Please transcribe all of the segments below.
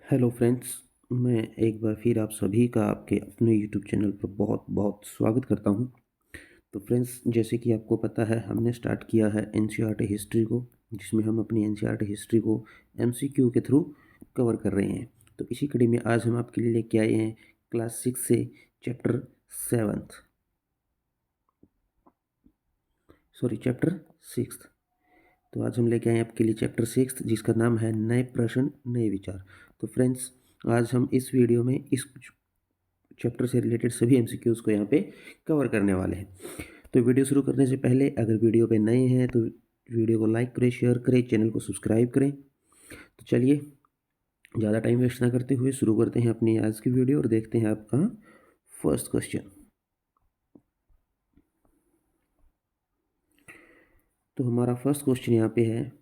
Hello friends. मैं एक बार फिर आप सभी का आपके अपने यूट्यूब चैनल पर बहुत बहुत स्वागत करता हूं। तो फ्रेंड्स, जैसे कि आपको पता है, हमने स्टार्ट किया है एनसीईआरटी हिस्ट्री को, जिसमें हम अपनी एनसीईआरटी हिस्ट्री को एमसीक्यू के थ्रू कवर कर रहे हैं। तो इसी कड़ी में आज हम आपके लिए लेके आए हैं क्लास 6 से चैप्टर 7, चैप्टर 6। तो आज हम लेके आए हैं आपके लिए चैप्टर 6, जिसका नाम है नए प्रश्न नए विचार। तो फ्रेंड्स, आज हम इस वीडियो में इस चैप्टर से रिलेटेड सभी एमसीक्यूज़ को यहाँ पे कवर करने वाले हैं। तो वीडियो शुरू करने से पहले अगर वीडियो पे नए हैं तो वीडियो को लाइक करें, शेयर करें, चैनल को सब्सक्राइब करें। तो चलिए, ज़्यादा टाइम वेस्ट ना करते हुए शुरू करते हैं अपनी आज की वीडियो और देखते हैं आपका फर्स्ट क्वेश्चन। तो हमारा फर्स्ट क्वेश्चन यहाँ पे है,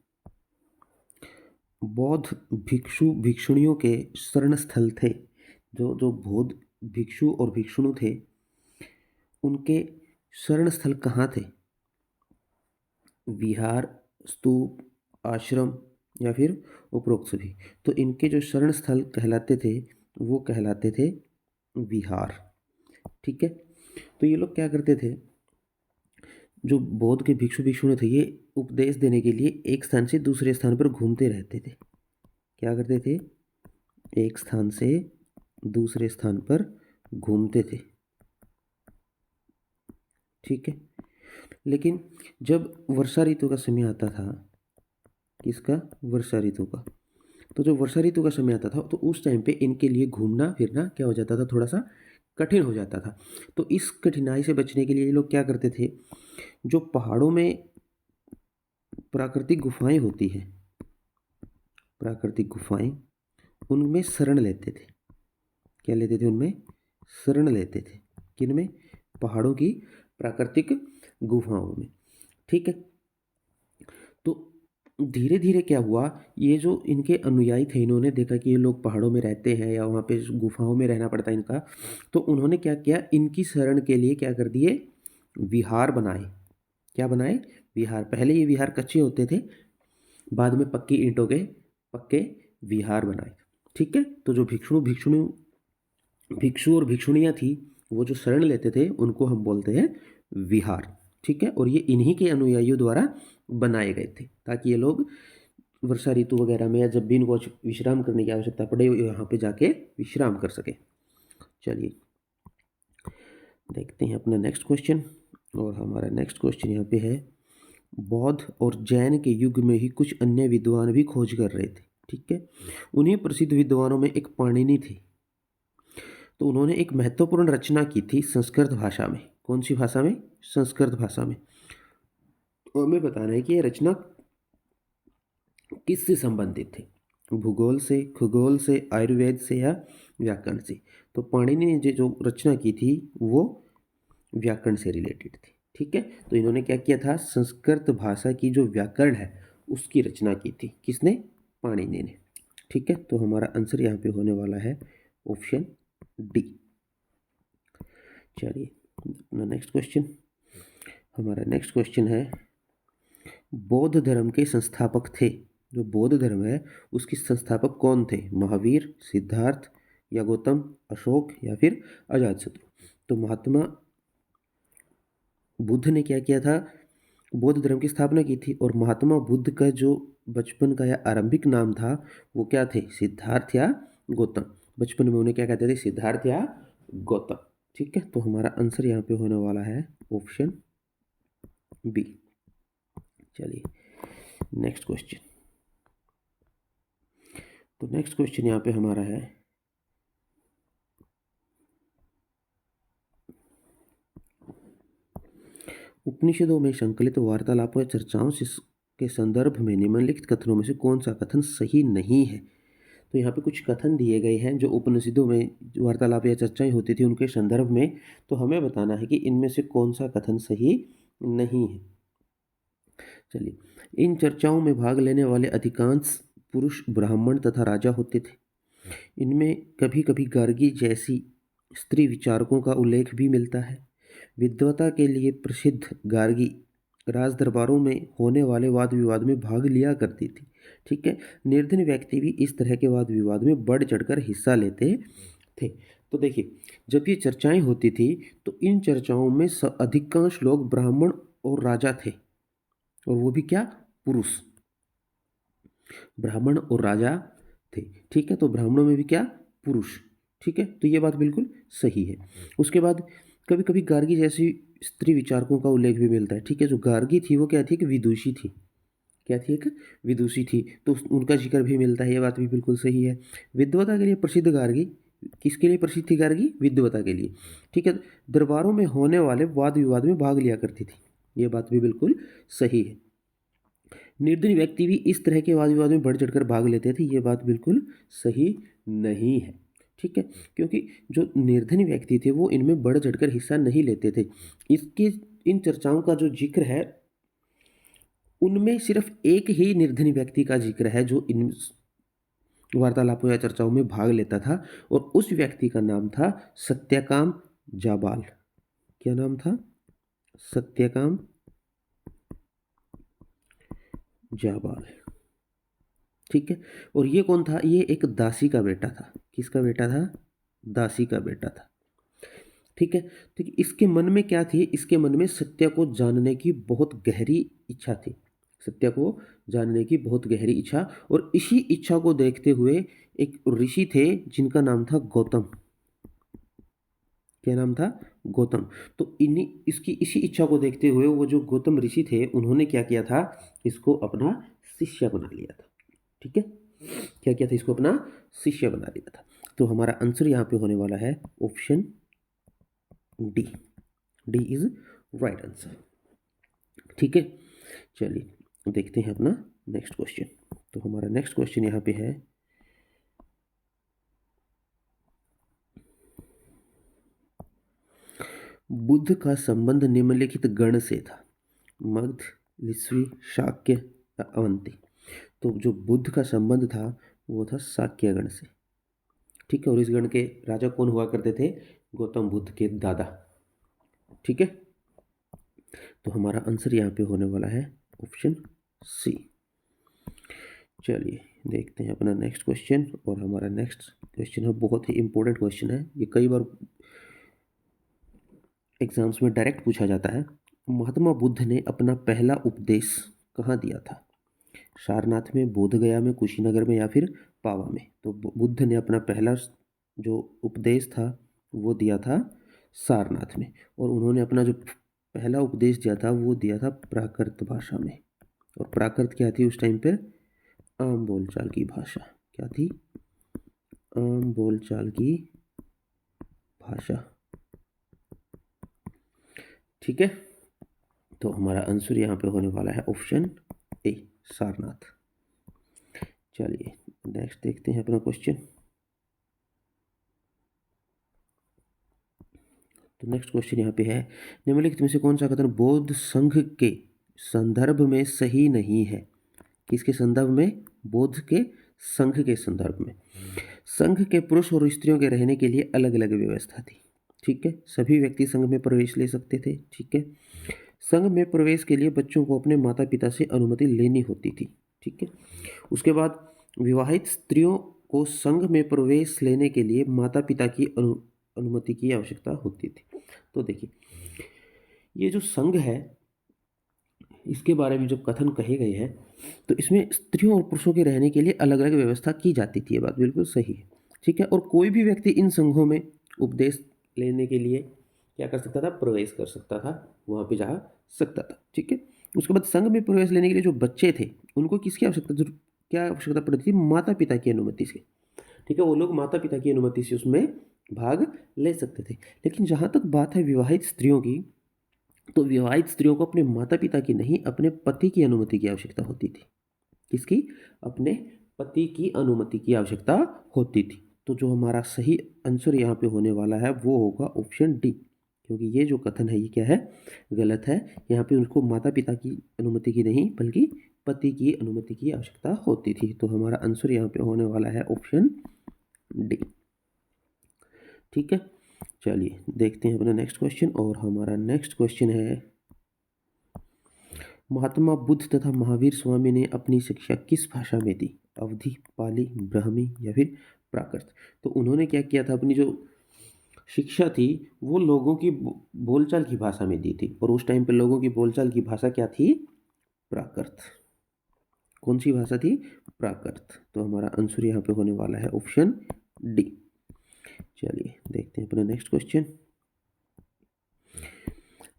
बौद्ध भिक्षु भिक्षुणियों के शरण स्थल थे। जो जो बौद्ध भिक्षु और भिक्षुणी थे, उनके शरण स्थल कहाँ थे? विहार, स्तूप, आश्रम या फिर उपरोक्त सभी। तो इनके जो शरण स्थल कहलाते थे वो कहलाते थे विहार। ठीक है। तो ये लोग क्या करते थे, जो बौद्ध के भिक्षु भिक्षुणी थे, ये उपदेश देने के लिए एक स्थान से दूसरे स्थान पर घूमते रहते थे। क्या करते थे? एक स्थान से दूसरे स्थान पर घूमते थे। ठीक है। लेकिन जब वर्षा ऋतु का समय आता था, किसका? वर्षा ऋतु का। तो जब वर्षा ऋतु का समय आता था तो उस टाइम पे इनके लिए घूमना फिरना क्या हो जाता था? थोड़ा सा कठिन हो जाता था। तो इस कठिनाई से बचने के लिए ये लोग क्या करते थे, जो पहाड़ों में प्राकृतिक गुफाएं होती हैं, प्राकृतिक गुफाएं, उनमें शरण लेते थे। क्या लेते थे? उनमें शरण लेते थे। किनमें? पहाड़ों की प्राकृतिक गुफाओं में। ठीक है। तो धीरे धीरे क्या हुआ, ये जो इनके अनुयायी थे, इन्होंने देखा कि ये लोग पहाड़ों में रहते हैं या वहाँ पे गुफाओं में रहना पड़ता है इनका। तो उन्होंने क्या किया, इनकी शरण के लिए क्या कर दिए? विहार बनाए। क्या बनाए? विहार। पहले ये विहार कच्चे होते थे, बाद में पक्की ईंटों के पक्के विहार बनाए। ठीक है। तो जो भिक्षु और भिक्षुणियाँ थी, वो जो शरण लेते थे उनको हम बोलते हैं विहार। ठीक है। और ये इन्हीं के अनुयायियों द्वारा बनाए गए थे, ताकि ये लोग वर्षा ऋतु वगैरह में या जब भी इनको विश्राम करने की आवश्यकता पड़े, यहाँ पे जाके विश्राम कर सके। चलिए देखते हैं अपना नेक्स्ट क्वेश्चन। और हमारा नेक्स्ट क्वेश्चन यहाँ पे है, बौद्ध और जैन के युग में ही कुछ अन्य विद्वान भी खोज कर रहे थे। ठीक है। उन्हीं प्रसिद्ध विद्वानों में एक पाणिनि थे। तो उन्होंने एक महत्वपूर्ण रचना की थी संस्कृत भाषा में। कौन सी भाषा में? संस्कृत भाषा में। तो हमें बताना है कि यह रचना किससे संबंधित थी? भूगोल से, खगोल से, आयुर्वेद से या व्याकरण से? तो पाणिनि ने जो रचना की थी वो व्याकरण से रिलेटेड थी। ठीक है। तो इन्होंने क्या किया था, संस्कृत भाषा की जो व्याकरण है उसकी रचना की थी। किसने? पाणिनि ने। ठीक है। तो हमारा आंसर यहाँ पे होने वाला है ऑप्शन डी। चलिए अपना नेक्स्ट क्वेश्चन। हमारा नेक्स्ट क्वेश्चन है, बौद्ध धर्म के संस्थापक थे। जो बौद्ध धर्म है उसके संस्थापक कौन थे? महावीर, सिद्धार्थ या गौतम, अशोक या फिर अजातशत्रु? तो महात्मा बुद्ध ने क्या किया था, बौद्ध धर्म की स्थापना की थी। और महात्मा बुद्ध का जो बचपन का या आरंभिक नाम था वो क्या थे? सिद्धार्थ या गौतम। बचपन में उन्हें क्या कहते थे? सिद्धार्थ या गौतम। ठीक है। तो हमारा आंसर यहाँ पे होने वाला है ऑप्शन बी। चलिए नेक्स्ट क्वेश्चन। तो नेक्स्ट क्वेश्चन यहाँ पे हमारा है, उपनिषदों में संकलित वार्तालापों या चर्चाओं से के संदर्भ में निम्नलिखित कथनों में से कौन सा कथन सही नहीं है? तो यहाँ पे कुछ कथन दिए गए हैं जो उपनिषदों में वार्तालाप या चर्चाएं होती थी उनके संदर्भ में। तो हमें बताना है कि इनमें से कौन सा कथन सही नहीं है। चलिए, इन चर्चाओं में भाग लेने वाले अधिकांश पुरुष ब्राह्मण तथा राजा होते थे। इनमें कभी कभी गार्गी जैसी स्त्री विचारकों का उल्लेख भी मिलता है। विद्वता के लिए प्रसिद्ध गार्गी राज दरबारों में होने वाले वाद विवाद में भाग लिया करती थी। ठीक है। निर्धन व्यक्ति भी इस तरह के वाद विवाद में बढ़ चढ़कर हिस्सा लेते थे। तो देखिए, जब ये चर्चाएं होती थी तो इन चर्चाओं में अधिकांश लोग ब्राह्मण और राजा थे, और वो भी क्या, पुरुष। ब्राह्मण और राजा थे, ठीक है। तो ब्राह्मणों में भी क्या, पुरुष, ठीक है। तो ये बात बिल्कुल सही है। उसके बाद कभी कभी गार्गी जैसी स्त्री विचारकों का उल्लेख भी मिलता है, ठीक है। जो गार्गी थी वो क्या थी, कि विदुषी थी। क्या थी, एक विदुषी थी, तो उनका जिक्र भी मिलता है, ये बात भी बिल्कुल सही है। विद्वता के लिए प्रसिद्ध गार्गी, किसके लिए प्रसिद्ध थी गार्गी, विद्वता के लिए, ठीक है। दरबारों में होने वाले वाद विवाद में भाग लिया करती थी, ये बात भी बिल्कुल सही है। निर्धन व्यक्ति भी इस तरह के वाद विवाद में बढ़ चढ़कर भाग लेते थे, ये बात बिल्कुल सही नहीं है, ठीक है। क्योंकि जो निर्धन व्यक्ति थे वो इनमें बढ़ चढ़कर हिस्सा नहीं लेते थे। इसके इन चर्चाओं का जो जिक्र है उनमें सिर्फ एक ही निर्धन व्यक्ति का जिक्र है जो इन वार्तालापों या चर्चाओं में भाग लेता था, और उस व्यक्ति का नाम था सत्यकाम जाबाल। क्या नाम था, सत्यकाम जाबाल, ठीक है। और ये कौन था, ये एक दासी का बेटा था। किसका बेटा था, दासी का बेटा था, ठीक है। ठीक, इसके मन में क्या थी, इसके मन में सत्य को जानने की बहुत गहरी इच्छा थी, सत्य को जानने की बहुत गहरी इच्छा। और इसी इच्छा को देखते हुए एक ऋषि थे जिनका नाम था गौतम। क्या नाम था, गौतम। तो इन्हीं इसकी इसी इच्छा को देखते हुए वो जो गौतम ऋषि थे उन्होंने क्या किया था, इसको अपना शिष्य बना लिया था, ठीक है। क्या किया था, इसको अपना शिष्य बना लिया था। तो हमारा आंसर यहाँ पे होने वाला है option D. D is right answer, ठीक है। चलिए देखते हैं अपना नेक्स्ट क्वेश्चन। तो हमारा नेक्स्ट क्वेश्चन यहाँ पे है, बुद्ध का संबंध निम्नलिखित गण से था, मगध, लिस्वी, शाक्य या अवंती। तो जो बुद्ध का संबंध था वो था शाक्य गण से, ठीक है। और इस गण के राजा कौन हुआ करते थे, गौतम बुद्ध के दादा, ठीक है। तो हमारा आंसर यहाँ पे होने वाला है ऑप्शन सी। चलिए देखते हैं अपना नेक्स्ट क्वेश्चन। और हमारा नेक्स्ट क्वेश्चन है बहुत ही इंपॉर्टेंट क्वेश्चन है, ये कई बार एग्जाम्स में डायरेक्ट पूछा जाता है। महात्मा बुद्ध ने अपना पहला उपदेश कहाँ दिया था, सारनाथ में, बोधगया में, कुशीनगर में या फिर पावा में। तो बुद्ध ने अपना पहला जो उपदेश था वो दिया था सारनाथ में, और उन्होंने अपना जो पहला उपदेश दिया था वो दिया था प्राकृत भाषा में। और प्राकृत क्या थी उस टाइम पर, आम बोलचाल की भाषा। क्या थी, आम बोलचाल की भाषा, ठीक है। तो हमारा आंसर यहाँ पे होने वाला है ऑप्शन ए, सारनाथ। चलिए नेक्स्ट देखते हैं अपना क्वेश्चन। तो नेक्स्ट क्वेश्चन यहाँ पे है, निम्नलिखित में से कौन सा कथन बौद्ध संघ के संदर्भ में सही नहीं है। किसके संदर्भ में, बौद्ध के संघ के संदर्भ में। संघ के पुरुष और स्त्रियों के रहने के लिए अलग अलग व्यवस्था थी, ठीक है। सभी व्यक्ति संघ में प्रवेश ले सकते थे, ठीक है। संघ में प्रवेश के लिए बच्चों को अपने माता पिता से अनुमति लेनी होती थी, ठीक है। उसके बाद विवाहित स्त्रियों को संघ में प्रवेश लेने के लिए माता पिता की अनुमति की आवश्यकता होती थी। तो देखिए, ये जो संघ है इसके बारे में जो कथन कहे गए हैं तो इसमें स्त्रियों और पुरुषों के रहने के लिए अलग अलग व्यवस्था की जाती थी, ये बात बिल्कुल सही है, ठीक है। और कोई भी व्यक्ति इन संघों में उपदेश लेने के लिए क्या कर सकता था, प्रवेश कर सकता था, वहाँ पे जा सकता था, ठीक है। उसके बाद संघ में प्रवेश लेने के लिए जो बच्चे थे उनको किसकी आवश्यकता, क्या आवश्यकता पड़ती थी, माता पिता की अनुमति से, ठीक है। वो लोग माता पिता की अनुमति से उसमें भाग ले सकते थे। लेकिन जहाँ तक बात है विवाहित स्त्रियों की, तो विवाहित स्त्रियों को अपने माता पिता की नहीं, अपने पति की अनुमति की आवश्यकता होती थी। किसकी, अपने पति की अनुमति की आवश्यकता होती थी। तो जो हमारा सही आंसर यहाँ पे होने वाला है वो होगा ऑप्शन डी, क्योंकि ये जो कथन है ये क्या है, गलत है। यहाँ पे उनको माता पिता की अनुमति की नहीं बल्कि पति की अनुमति की आवश्यकता होती थी। तो हमारा आंसर यहाँ पे होने वाला है ऑप्शन डी, ठीक है। चलिए देखते हैं अपना नेक्स्ट क्वेश्चन। और हमारा नेक्स्ट क्वेश्चन है, महात्मा बुद्ध तथा महावीर स्वामी ने अपनी शिक्षा किस भाषा में दी? अवधी, पाली, ब्राह्मी या फिर प्राकृत? तो उन्होंने क्या किया था, अपनी जो शिक्षा थी वो लोगों की बोलचाल की भाषा में दी थी, और उस टाइम पे लोगों की बोलचाल की भाषा क्या थी? प्राकृत। कौन सी भाषा थी? प्राकृत। तो हमारा आंसर यहाँ पे होने वाला है ऑप्शन डी। चलिए देखते हैं अपना नेक्स्ट क्वेश्चन।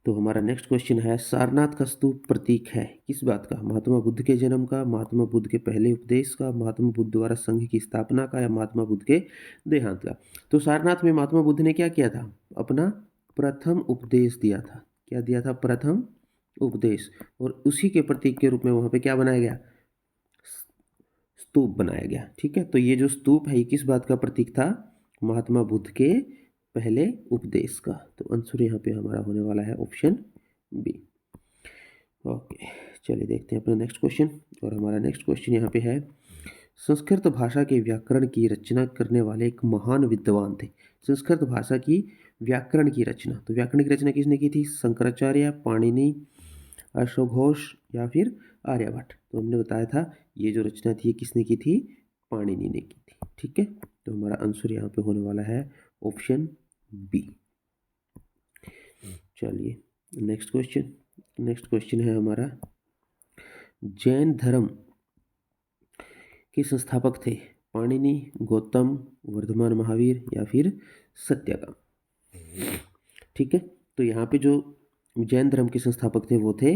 तो हमारा नेक्स्ट क्वेश्चन है, सारनाथ का स्तूप प्रतीक है किस बात का? महात्मा बुद्ध के जन्म का, महात्मा बुद्ध के पहले उपदेश का, महात्मा बुद्ध द्वारा संघ की स्थापना का, या महात्मा बुद्ध के देहांत का? तो सारनाथ में महात्मा बुद्ध ने क्या किया था? अपना प्रथम उपदेश दिया था। क्या दिया था? प्रथम उपदेश। और उसी के प्रतीक के रूप में वहां पे क्या बनाया गया? स्तूप बनाया गया। ठीक है, तो ये जो स्तूप है ये किस बात का प्रतीक था? महात्मा बुद्ध के पहले उपदेश का। तो आंसर यहाँ पे हमारा होने वाला है ऑप्शन बी। ओके, चलिए देखते हैं अपना नेक्स्ट क्वेश्चन। और हमारा नेक्स्ट क्वेश्चन यहाँ पे है, संस्कृत भाषा के व्याकरण की रचना करने वाले एक महान विद्वान थे। संस्कृत भाषा की व्याकरण की रचना, तो व्याकरण की रचना किसने की थी? शंकराचार्य, पाणिनि, अश्वघोष या फिर आर्यभट्ट? तो हमने बताया था ये जो रचना थी ये किसने की थी? पाणिनि ने की थी। ठीक है, तो हमारा आंसर यहाँ पे होने वाला है ऑप्शन बी। चलिए नेक्स्ट क्वेश्चन। नेक्स्ट क्वेश्चन है हमारा, जैन धर्म के संस्थापक थे पाणिनि, गौतम, वर्धमान महावीर या फिर सत्याग्रह? ठीक है, तो यहाँ पे जो जैन धर्म के संस्थापक थे वो थे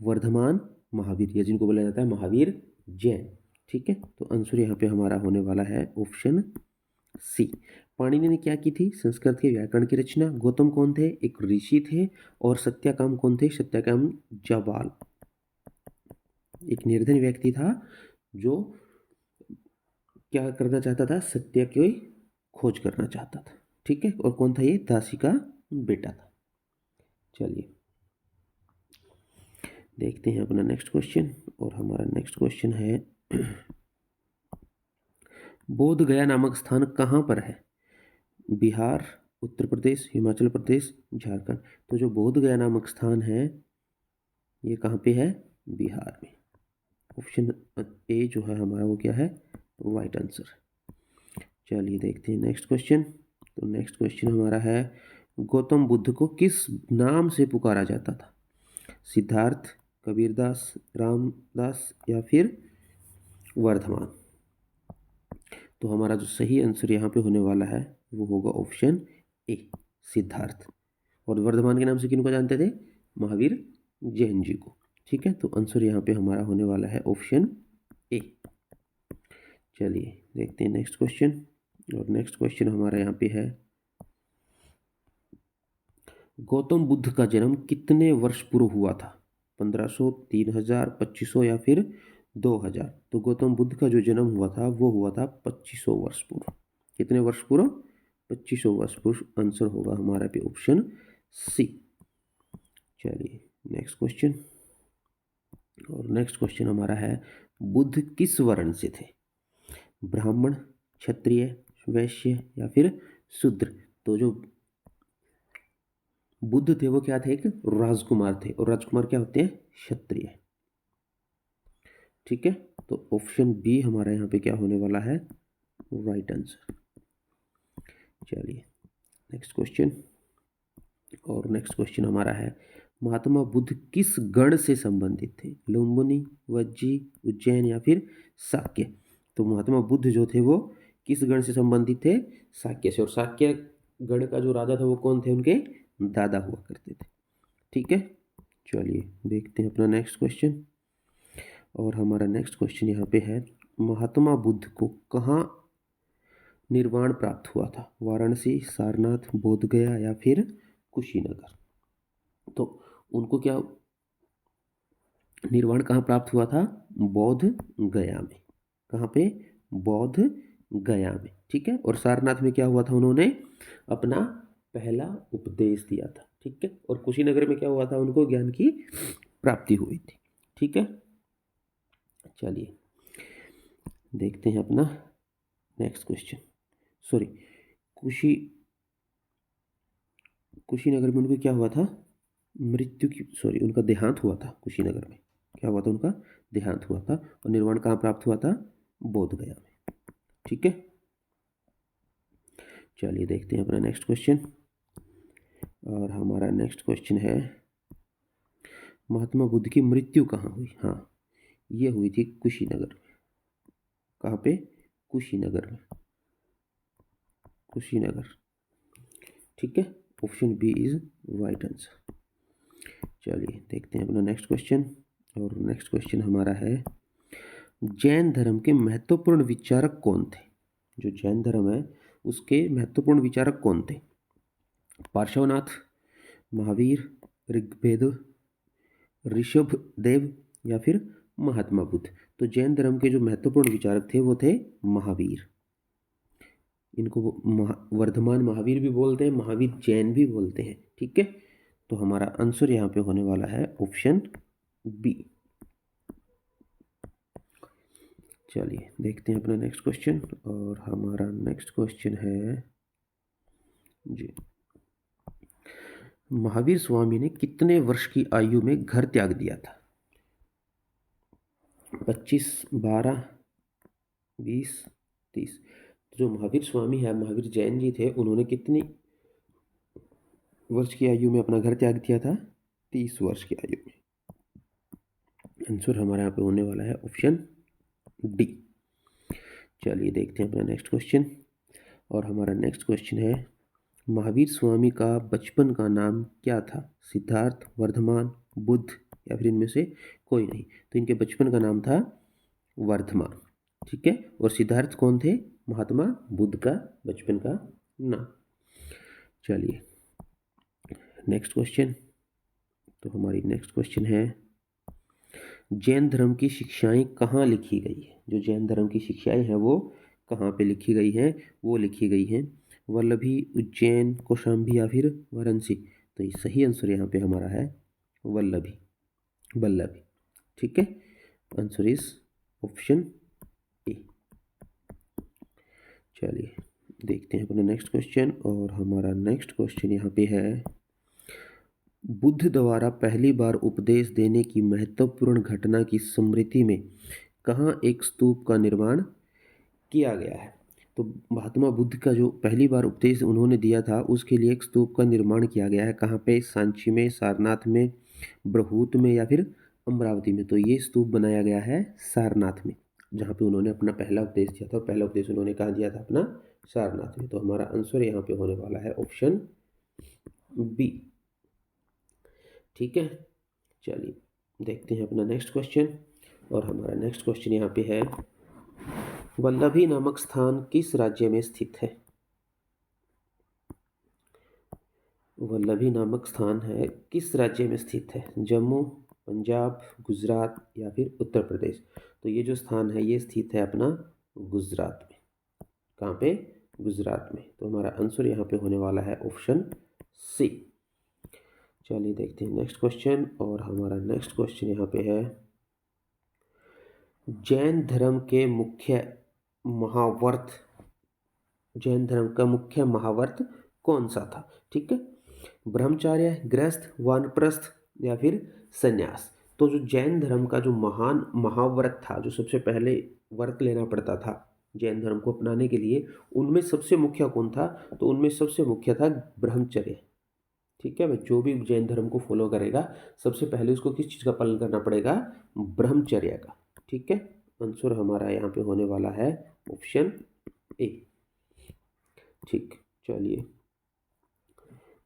वर्धमान महावीर, या जिनको बोला जाता है महावीर जैन। ठीक है, तो आंसर यहाँ पे हमारा होने वाला है ऑप्शन सी। पाणिनि ने क्या की थी? संस्कृत के व्याकरण की रचना। गौतम कौन थे? एक ऋषि थे। और सत्याकाम कौन थे? सत्याकाम जाबाल, एक निर्धन व्यक्ति था जो क्या करना चाहता था? सत्य की खोज करना चाहता था। ठीक है, और कौन था ये? दासी का बेटा था। चलिए देखते हैं अपना नेक्स्ट क्वेश्चन। और हमारा नेक्स्ट क्वेश्चन है, बोध गया नामक स्थान कहाँ पर है? बिहार, उत्तर प्रदेश, हिमाचल प्रदेश, झारखंड? तो जो बोध गया नामक स्थान है ये कहाँ पे है? बिहार में। ऑप्शन ए जो है हमारा वो क्या है? Right answer. चलिए देखते हैं नेक्स्ट क्वेश्चन। तो नेक्स्ट क्वेश्चन हमारा है, गौतम बुद्ध को किस नाम से पुकारा जाता था? सिद्धार्थ, कबीरदास, रामदास या फिर वर्धमान? तो हमारा जो सही आंसर यहाँ पे होने वाला है वो होगा ऑप्शन ए, सिद्धार्थ। और वर्धमान के नाम से किनको जानते थे? महावीर जैन जी को। ठीक है, तो आंसर यहाँ पे हमारा होने वाला है ऑप्शन ए। चलिए देखते हैं नेक्स्ट क्वेश्चन। और नेक्स्ट क्वेश्चन हमारा यहाँ पे है, गौतम बुद्ध का जन्म कितने वर्ष पूर्व हुआ था? 1500, 3000, 2500 या फिर 2000? तो गौतम बुद्ध का जो जन्म हुआ था वो हुआ था 2500 वर्ष पूर्व। कितने वर्ष पूर्व? 2500 वर्ष पूर्व। आंसर होगा हमारा पे ऑप्शन सी। चलिए नेक्स्ट क्वेश्चन। और नेक्स्ट क्वेश्चन हमारा है, बुद्ध किस वर्ण से थे? ब्राह्मण, क्षत्रिय, वैश्य या फिर शूद्र? तो जो बुद्ध थे वो क्या थे? एक राजकुमार थे, और राजकुमार क्या होते हैं? क्षत्रिय। ठीक है, तो ऑप्शन बी हमारा यहाँ पे क्या होने वाला है? Right answer. चलिए नेक्स्ट क्वेश्चन। और नेक्स्ट क्वेश्चन हमारा है, महात्मा बुद्ध किस गण से संबंधित थे? लुम्बिनी, वज्जी, उज्जैन या फिर शाक्य? तो महात्मा बुद्ध जो थे वो किस गण से संबंधित थे? शाक्य से। और शाक्य गण का जो राजा था वो कौन थे? उनके दादा हुआ करते थे। ठीक है, चलिए देखते हैं अपना नेक्स्ट क्वेश्चन। और हमारा नेक्स्ट क्वेश्चन यहाँ पे है, महात्मा बुद्ध को कहाँ निर्वाण प्राप्त हुआ था? वाराणसी, सारनाथ, बोधगया या फिर कुशीनगर? तो उनको क्या निर्वाण कहाँ प्राप्त हुआ था? बौद्ध गया में। कहाँ पे? बौद्ध गया में। ठीक है, और सारनाथ में क्या हुआ था? उन्होंने अपना पहला उपदेश दिया था। ठीक है, और कुशीनगर में क्या हुआ था? उनको ज्ञान की प्राप्ति हुई थी। ठीक है, चलिए देखते हैं अपना नेक्स्ट क्वेश्चन। कुशीनगर में उनको क्या हुआ था? मृत्यु की सॉरी उनका देहांत हुआ था कुशीनगर में। क्या हुआ था? उनका देहांत हुआ था। और निर्वाण कहाँ प्राप्त हुआ था? बोध गया में। ठीक है, चलिए देखते हैं अपना नेक्स्ट क्वेश्चन। और हमारा नेक्स्ट क्वेश्चन है, महात्मा बुद्ध की मृत्यु कहाँ हुई? हाँ, ये हुई थी कुशीनगर में। कहाँ पे? कुशीनगर में। कुशीनगर। ठीक है, option B is right answer. चलिए देखते हैं अपना नेक्स्ट क्वेश्चन। और नेक्स्ट क्वेश्चन हमारा है, जैन धर्म के महत्वपूर्ण विचारक कौन थे? जो जैन धर्म है उसके महत्वपूर्ण विचारक कौन थे? पार्श्वनाथ, महावीर, ऋग्वेद, ऋषभ देव या फिर महात्मा बुद्ध? तो जैन धर्म के जो महत्वपूर्ण विचारक थे वो थे महावीर। इनको वर्धमान महावीर भी बोलते हैं, महावीर जैन भी बोलते हैं। ठीक है, तो हमारा आंसर यहाँ पे होने वाला है ऑप्शन बी। चलिए देखते हैं अपना नेक्स्ट क्वेश्चन। और हमारा नेक्स्ट क्वेश्चन है जी, महावीर स्वामी ने कितने वर्ष की आयु में घर त्याग दिया था? 25, 12, 20, 30? जो महावीर स्वामी है, महावीर जैन जी थे, उन्होंने कितनी वर्ष की आयु में अपना घर त्याग दिया था? 30 वर्ष की आयु में। आंसर हमारे यहाँ पे होने वाला है ऑप्शन डी। चलिए देखते हैं अपना नेक्स्ट क्वेश्चन। और हमारा नेक्स्ट क्वेश्चन है, महावीर स्वामी का बचपन का नाम क्या था? सिद्धार्थ, वर्धमान, बुद्ध या फिर इनमें से कोई नहीं? तो इनके बचपन का नाम था वर्धमान। ठीक है, और सिद्धार्थ कौन थे? महात्मा बुद्ध का बचपन का नाम। चलिए नेक्स्ट क्वेश्चन। तो हमारी नेक्स्ट क्वेश्चन है, जैन धर्म की शिक्षाएं कहाँ लिखी गई है? जो जैन धर्म की शिक्षाएं हैं वो कहाँ पे लिखी गई हैं? वो लिखी गई हैं वल्लभी, उज्जैन, कौशाम्बी या फिर वाराणसी? तो ये सही आंसर यहाँ पे हमारा है वल्लभी, वल्लभी। ठीक है, आंसर इज ऑप्शन ए। चलिए देखते हैं अपना नेक्स्ट क्वेश्चन। और हमारा नेक्स्ट क्वेश्चन यहाँ पे है, बुद्ध द्वारा पहली बार उपदेश देने की महत्वपूर्ण घटना की स्मृति में कहाँ एक स्तूप का निर्माण किया गया है? तो महात्मा बुद्ध का जो पहली बार उपदेश उन्होंने दिया था उसके लिए एक स्तूप का निर्माण किया गया है। कहाँ पे? सांची में, सारनाथ में, बरहूत में या फिर अमरावती में? तो ये स्तूप बनाया गया है सारनाथ में, जहाँ पे उन्होंने अपना पहला उपदेश दिया था। पहला उपदेश उन्होंने कहाँ दिया था? अपना सारनाथ में। तो हमारा आंसर यहाँ पे होने वाला है ऑप्शन बी। ठीक है, चलिए देखते हैं अपना नेक्स्ट क्वेश्चन। और हमारा नेक्स्ट क्वेश्चन यहाँ पे है, वल्लभी नामक स्थान किस राज्य में स्थित है? वल्लभी नामक स्थान है किस राज्य में स्थित है? जम्मू, पंजाब, गुजरात या फिर उत्तर प्रदेश? तो ये जो स्थान है ये स्थित है अपना गुजरात में। कहाँ पे? गुजरात में। तो हमारा आंसर यहाँ पे होने वाला है ऑप्शन सी। चलिए देखते हैं नेक्स्ट क्वेश्चन। और हमारा नेक्स्ट क्वेश्चन यहाँ पे है, जैन धर्म के मुख्य महाव्रत, जैन धर्म का मुख्य महाव्रत कौन सा था? ठीक है, ब्रह्मचर्य, गृहस्थ, वानप्रस्थ या फिर संन्यास? तो जो जैन धर्म का जो महान महाव्रत था, जो सबसे पहले व्रत लेना पड़ता था जैन धर्म को अपनाने के लिए, उनमें सबसे मुख्य कौन था? तो उनमें सबसे मुख्य था ब्रह्मचर्य। ठीक है भाई, जो भी जैन धर्म को फॉलो करेगा सबसे पहले उसको किस चीज़ का पालन करना पड़ेगा? ब्रह्मचर्य का। ठीक है, आंसर हमारा यहाँ पे होने वाला है ऑप्शन ए। ठीक, चलिए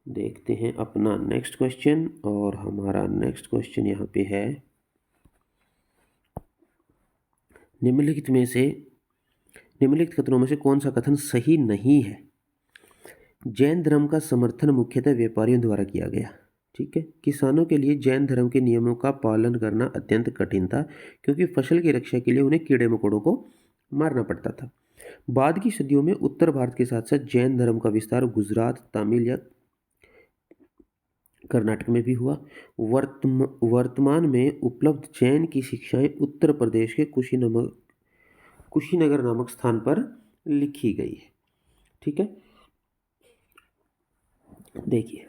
देखते हैं अपना नेक्स्ट क्वेश्चन। और हमारा नेक्स्ट क्वेश्चन यहाँ पे है, निम्नलिखित कथनों में से कौन सा कथन सही नहीं है? जैन धर्म का समर्थन मुख्यतः व्यापारियों द्वारा किया गया। ठीक है, किसानों के लिए जैन धर्म के नियमों का पालन करना अत्यंत कठिन था क्योंकि फसल की रक्षा के लिए उन्हें कीड़े मकोड़ों को मारना पड़ता था। बाद की सदियों में उत्तर भारत के साथ साथ जैन धर्म का विस्तार गुजरात, तमिल या कर्नाटक में भी हुआ। वर्तमान में उपलब्ध जैन की शिक्षाएं उत्तर प्रदेश के कुशीनगर नामक स्थान पर लिखी गई है। ठीक है, देखिए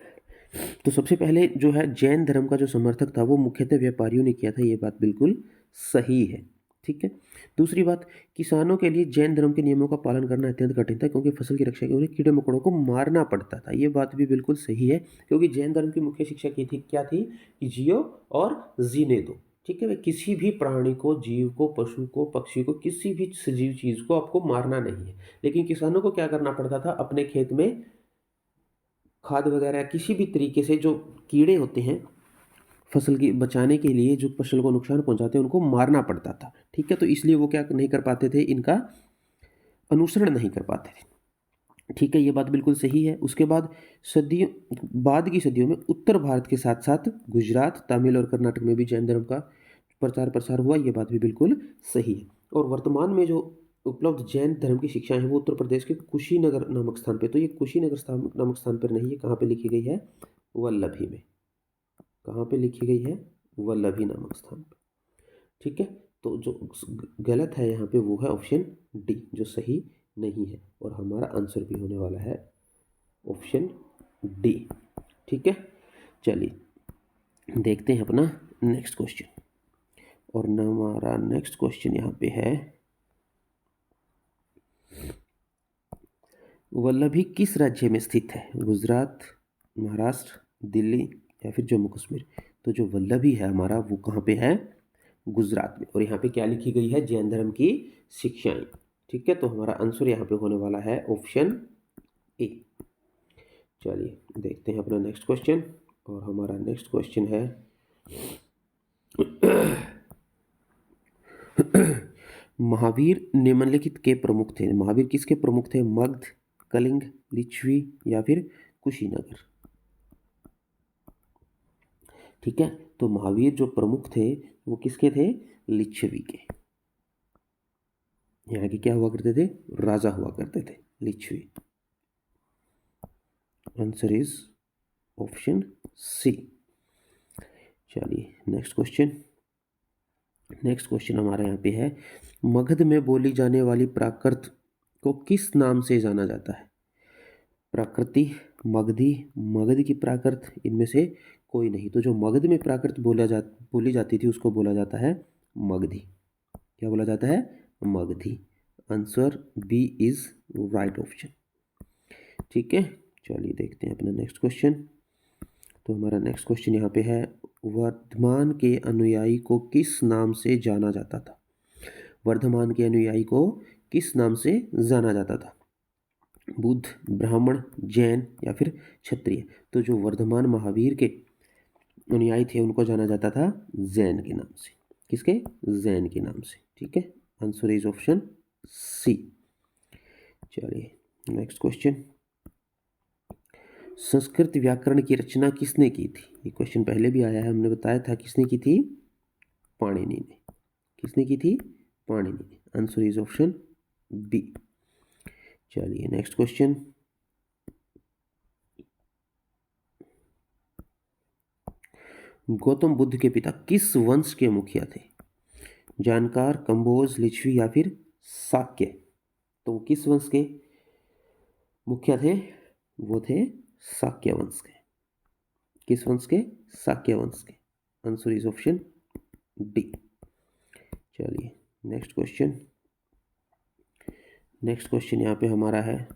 तो सबसे पहले जो है जैन धर्म का जो समर्थक था वो मुख्यतः व्यापारियों ने किया था, ये बात बिल्कुल सही है। ठीक है। दूसरी बात, किसानों के लिए जैन धर्म के नियमों का पालन करना अत्यंत कठिन था क्योंकि फसल की रक्षा के लिए उन्हें कीड़े मकोड़ों को मारना पड़ता था। ये बात भी बिल्कुल सही है क्योंकि जैन धर्म की मुख्य शिक्षा की थी, क्या थी, कि जियो और जीने दो। ठीक है भाई, किसी भी प्राणी को, जीव को, पशु को, पक्षी को, किसी भी सजीव चीज को आपको मारना नहीं है। लेकिन किसानों को क्या करना पड़ता था, अपने खेत में खाद वगैरह किसी भी तरीके से जो कीड़े होते हैं फसल की बचाने के लिए, जो फसल को नुकसान पहुंचाते हैं, उनको मारना पड़ता था। ठीक है। तो इसलिए वो क्या नहीं कर पाते थे, इनका अनुसरण नहीं कर पाते थे। ठीक है, ये बात बिल्कुल सही है। उसके बाद सदियों बाद की सदियों में उत्तर भारत के साथ साथ गुजरात, तमिल और कर्नाटक में भी जैन धर्म का प्रचार प्रसार हुआ, ये बात भी बिल्कुल सही है। और वर्तमान में जो उपलब्ध जैन धर्म की शिक्षाएं हैं वो उत्तर प्रदेश के कुशीनगर नामक स्थान पे, तो ये कुशीनगर नामक स्थान पर नहीं है, कहाँ पे लिखी गई है, वल्लभी में। कहाँ पे लिखी गई है, वल्लभी नामक स्थान पे। ठीक है। तो जो गलत है यहाँ पे वो है ऑप्शन डी, जो सही नहीं है, और हमारा आंसर भी होने वाला है ऑप्शन डी। ठीक है। चलिए देखते हैं अपना नेक्स्ट क्वेश्चन, और हमारा नेक्स्ट क्वेश्चन यहाँ पे है, वल्लभी किस राज्य में स्थित है, गुजरात, महाराष्ट्र, दिल्ली या फिर जम्मू कश्मीर। तो जो वल्लभी है हमारा वो कहाँ पे है, गुजरात में। और यहाँ पे क्या लिखी गई है, जैन धर्म की शिक्षाएं। ठीक है। तो हमारा आंसर यहाँ पे होने वाला है ऑप्शन ए। चलिए देखते हैं अपना नेक्स्ट क्वेश्चन, और हमारा नेक्स्ट क्वेश्चन है महावीर निम्नलिखित के प्रमुख थे। महावीर किसके प्रमुख थे, मगध, कलिंग, लिच्छवी या फिर कुशीनगर। ठीक है। तो महावीर जो प्रमुख थे वो किसके थे, लिच्छवी के। यहाँ के क्या हुआ करते थे, राजा हुआ करते थे, Lichchhavi. Answer is option C. चलिए नेक्स्ट क्वेश्चन। नेक्स्ट क्वेश्चन हमारा यहाँ पे है, मगध में बोली जाने वाली प्राकृत को किस नाम से जाना जाता है। प्राकृति, मगधी, मगध की प्राकृत, इनमें से कोई नहीं। तो जो मगध में प्राकृत बोली जाती थी उसको बोला जाता है मगधी। क्या बोला जाता है, Magadhi. Answer B is right option. ठीक है। चलिए देखते हैं अपना नेक्स्ट क्वेश्चन। तो हमारा नेक्स्ट क्वेश्चन यहाँ पे है, वर्धमान के अनुयायी को किस नाम से जाना जाता था। वर्धमान के अनुयायी को किस नाम से जाना जाता था, बुद्ध, ब्राह्मण, जैन या फिर क्षत्रिय। तो जो वर्धमान महावीर के अनुयायी थे उनको जाना जाता था जैन के नाम से। किसके, जैन के नाम से। ठीक है। Answer is option C. चलिए नेक्स्ट क्वेश्चन, संस्कृत व्याकरण की रचना किसने की थी। ये क्वेश्चन पहले भी आया है, हमने बताया था किसने की थी, पाणिनि ने। किसने की थी, पाणिनि ने। Answer is option B. चलिए नेक्स्ट क्वेश्चन, गौतम बुद्ध के पिता किस वंश के मुखिया थे, जानकार, कंबोज, लिच्छवी या फिर शाक्य। तो किस वंश के मुखिया थे, वो थे शाक्य वंश के। किस वंश के, शाक्य वंश के। Answer is option D. चलिए नेक्स्ट क्वेश्चन। नेक्स्ट क्वेश्चन यहाँ पे हमारा है,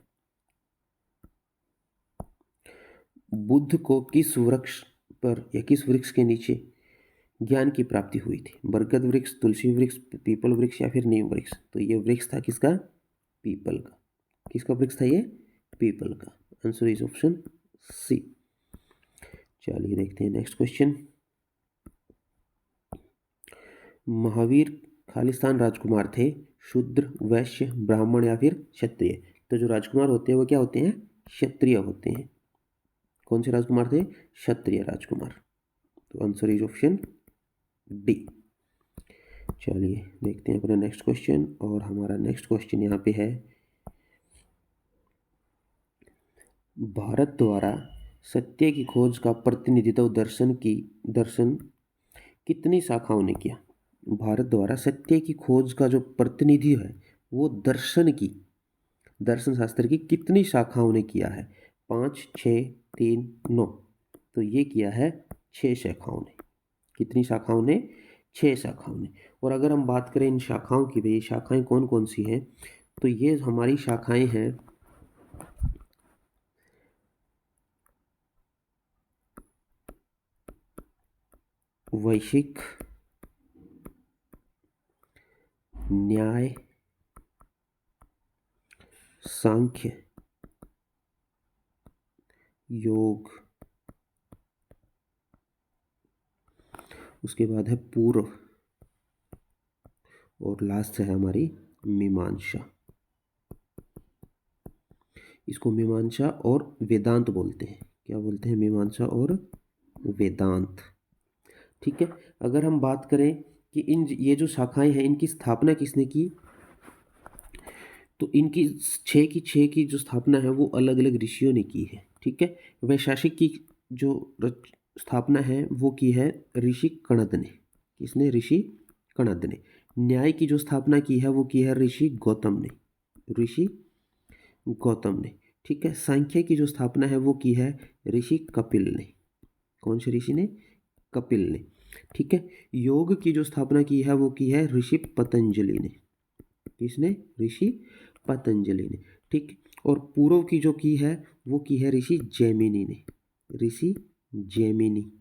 बुद्ध को किस वृक्ष पर या किस वृक्ष के नीचे ज्ञान की प्राप्ति हुई थी, बरगद वृक्ष, तुलसी वृक्ष, पीपल वृक्ष या फिर नीम वृक्ष। तो ये वृक्ष था किसका, पीपल का। किसका वृक्ष था ये, पीपल का। Answer is option C. चलिए देखते हैं नेक्स्ट क्वेश्चन, महावीर खालिस्तान राजकुमार थे, शूद्र, वैश्य, ब्राह्मण या फिर क्षत्रिय। तो जो राजकुमार होते हैं वो क्या होते हैं, क्षत्रिय होते हैं। कौन से राजकुमार थे, क्षत्रिय राजकुमार। तो आंसर इज ऑप्शन डी। चलिए देखते हैं अपना नेक्स्ट क्वेश्चन, और हमारा नेक्स्ट क्वेश्चन यहाँ पे है, भारत द्वारा सत्य की खोज का प्रतिनिधित्व दर्शन कितनी शाखाओं ने किया। भारत द्वारा सत्य की खोज का जो प्रतिनिधि है वो दर्शन शास्त्र की कितनी शाखाओं ने किया है, 5, 6, 3, 9। तो ये किया है 6 शाखाओं ने। कितनी शाखाओं ने? 6 शाखाओं ने। और अगर हम बात करें इन शाखाओं की, भाई शाखाएं कौन कौन सी हैं, तो ये हमारी शाखाएं हैं वैशिक, न्याय, सांख्य, योग, उसके बाद है पूर्व, और लास्ट है हमारी मीमांसा। इसको मीमांसा और वेदांत बोलते हैं। क्या बोलते हैं? मीमांसा और वेदांत। ठीक है। अगर हम बात करें कि ये जो शाखाएं हैं इनकी स्थापना किसने की, तो इनकी 6 की 6 की जो स्थापना है वो अलग अलग ऋषियों ने की है। ठीक है। वैशेषिक की जो स्थापना है वो की है ऋषि कणद ने। किसने? ऋषि कणद ने। न्याय की जो स्थापना की है वो की है ऋषि गौतम ने। ऋषि गौतम ने। ठीक है। सांख्य की जो स्थापना है वो की है ऋषि कपिल ने। कौन से ऋषि ने? कपिल ने। ठीक है। योग की जो स्थापना की है वो की है ऋषि पतंजलि ने। किसने? ऋषि पतंजलि ने। ठीक। और पूर्व की जो की है वो की है ऋषि जैमिनी ने। ऋषि जैमिनी।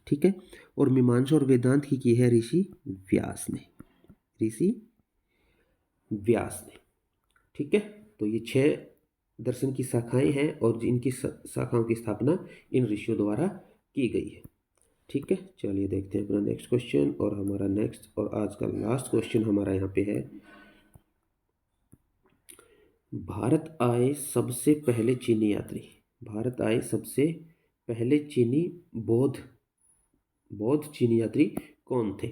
ठीक है। और मीमांसा और वेदांत की है ऋषि व्यास ने। ऋषि व्यास ने। ठीक है। तो ये 6 दर्शन की शाखाएं हैं और इनकी शाखाओं की स्थापना इन ऋषियों द्वारा की गई है। ठीक है। चलिए देखते हैं अपना नेक्स्ट क्वेश्चन। और हमारा नेक्स्ट और आज का लास्ट क्वेश्चन हमारा यहाँ पे है, भारत आए सबसे पहले चीनी यात्री। भारत आए सबसे पहले चीनी बौद्ध चीनी यात्री कौन थे?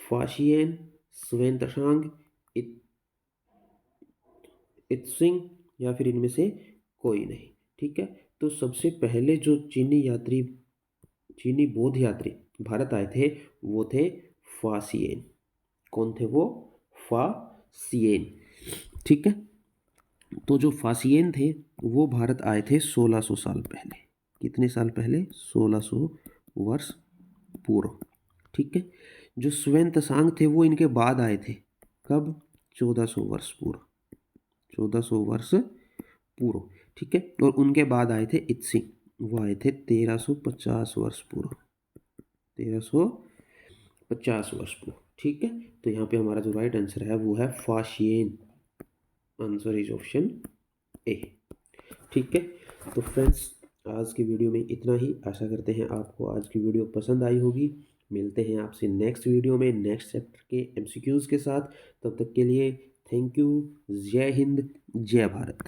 फाशियन, स्वान इत्सिंग, या फिर इनमें से कोई नहीं। ठीक है। तो सबसे पहले जो चीनी बौद्ध यात्री भारत आए थे वो थे फासियन। कौन थे वो? फासियन। ठीक है। तो जो फासियन थे वो भारत आए थे 1600 साल पहले। कितने साल पहले? 1600 वर्ष पूर्व। ठीक है। जो स्वान तसांग थे वो इनके बाद आए थे। कब? 1400 वर्ष पूर्व। 1400 वर्ष पूर्व। ठीक है। और उनके बाद आए थे इत्सिंग, वो आए थे 1350 वर्ष पूर्व। 1350 वर्ष पूर्व। ठीक है। तो यहाँ पे हमारा जो राइट आंसर है वो है Faxian. Answer is option A. ठीक है। तो फ्रेंड्स आज की वीडियो में इतना ही। आशा करते हैं आपको आज की वीडियो पसंद आई होगी। मिलते हैं आपसे नेक्स्ट वीडियो में नेक्स्ट चैप्टर के एमसीक्यूज़ के साथ। तब तक के लिए थैंक यू। जय हिंद, जय भारत।